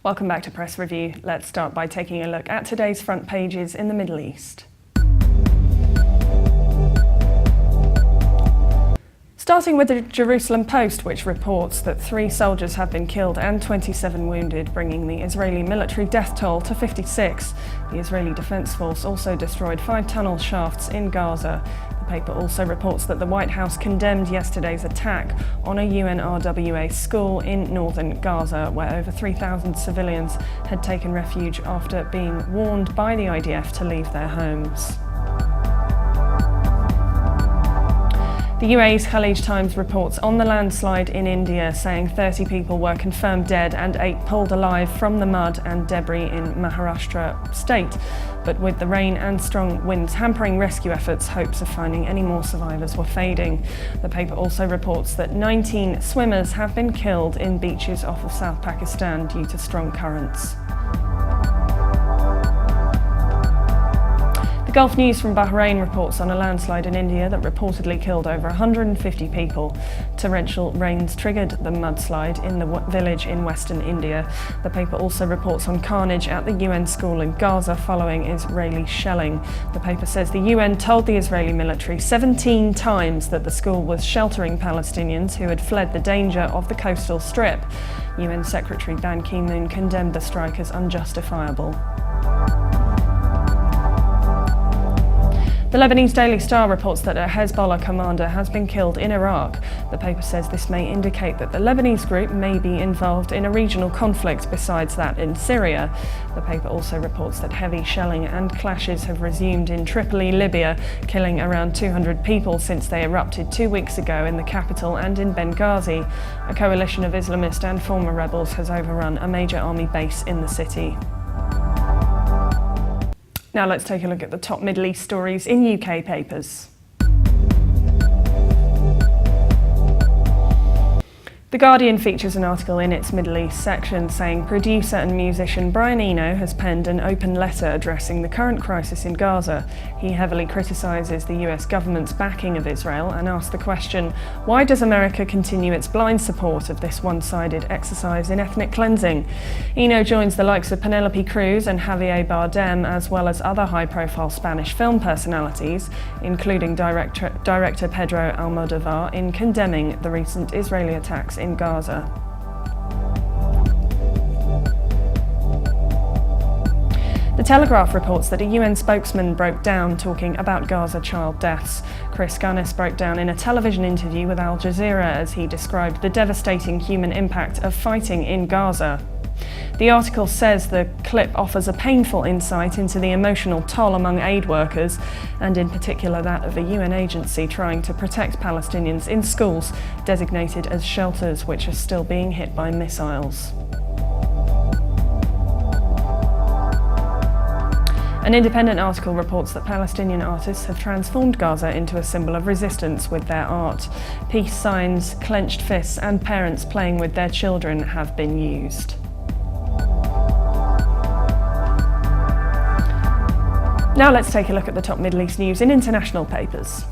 Welcome back to Press Review. Let's start by taking a look at today's front pages in the Middle East. Starting with the Jerusalem Post, which reports that 3 soldiers have been killed and 27 wounded, bringing the Israeli military death toll to 56. The Israeli Defense Force also destroyed 5 tunnel shafts in Gaza. The paper also reports that the White House condemned yesterday's attack on a UNRWA school in northern Gaza, where over 3,000 civilians had taken refuge after being warned by the IDF to leave their homes. The UAE's Khalij Times reports on the landslide in India, saying 30 people were confirmed dead and 8 pulled alive from the mud and debris in Maharashtra state. But with the rain and strong winds hampering rescue efforts, hopes of finding any more survivors were fading. The paper also reports that 19 swimmers have been killed in beaches off of South Pakistan due to strong currents. The Gulf News from Bahrain reports on a landslide in India that reportedly killed over 150 people. Torrential rains triggered the mudslide in the village in western India. The paper also reports on carnage at the UN school in Gaza following Israeli shelling. The paper says the UN told the Israeli military 17 times that the school was sheltering Palestinians who had fled the danger of the coastal strip. UN Secretary Ban Ki-moon condemned the strike as unjustifiable. The Lebanese Daily Star reports that a Hezbollah commander has been killed in Iraq. The paper says this may indicate that the Lebanese group may be involved in a regional conflict besides that in Syria. The paper also reports that heavy shelling and clashes have resumed in Tripoli, Libya, killing around 200 people since they erupted 2 weeks ago in the capital and in Benghazi. A coalition of Islamist and former rebels has overrun a major army base in the city. Now let's take a look at the top Middle East stories in UK papers. The Guardian features an article in its Middle East section saying producer and musician Brian Eno has penned an open letter addressing the current crisis in Gaza. He heavily criticises the US government's backing of Israel and asks the question, why does America continue its blind support of this one-sided exercise in ethnic cleansing? Eno joins the likes of Penelope Cruz and Javier Bardem, as well as other high-profile Spanish film personalities, including director Pedro Almodovar, in condemning the recent Israeli attacks in Gaza. The Telegraph reports that a UN spokesman broke down talking about Gaza child deaths. Chris Gunness broke down in a television interview with Al Jazeera as he described the devastating human impact of fighting in Gaza. The article says the clip offers a painful insight into the emotional toll among aid workers, and in particular that of a UN agency trying to protect Palestinians in schools designated as shelters which are still being hit by missiles. An independent article reports that Palestinian artists have transformed Gaza into a symbol of resistance with their art. Peace signs, clenched fists, and parents playing with their children have been used. Now let's take a look at the top Middle East news in international papers.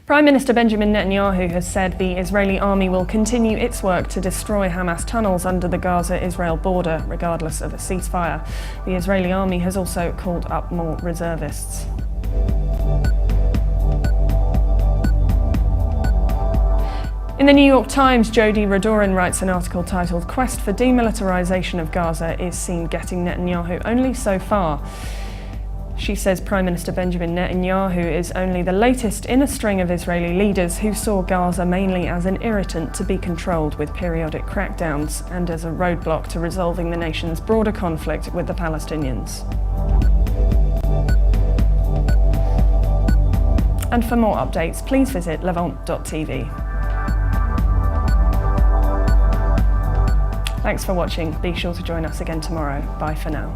Prime Minister Benjamin Netanyahu has said the Israeli army will continue its work to destroy Hamas tunnels under the Gaza-Israel border, regardless of a ceasefire. The Israeli army has also called up more reservists. In the New York Times, Jodie Radorin writes an article titled "Quest for Demilitarization of Gaza is seen getting Netanyahu only so far." She says Prime Minister Benjamin Netanyahu is only the latest in a string of Israeli leaders who saw Gaza mainly as an irritant to be controlled with periodic crackdowns and as a roadblock to resolving the nation's broader conflict with the Palestinians. And for more updates, please visit levant.tv. Thanks for watching. Be sure to join us again tomorrow. Bye for now.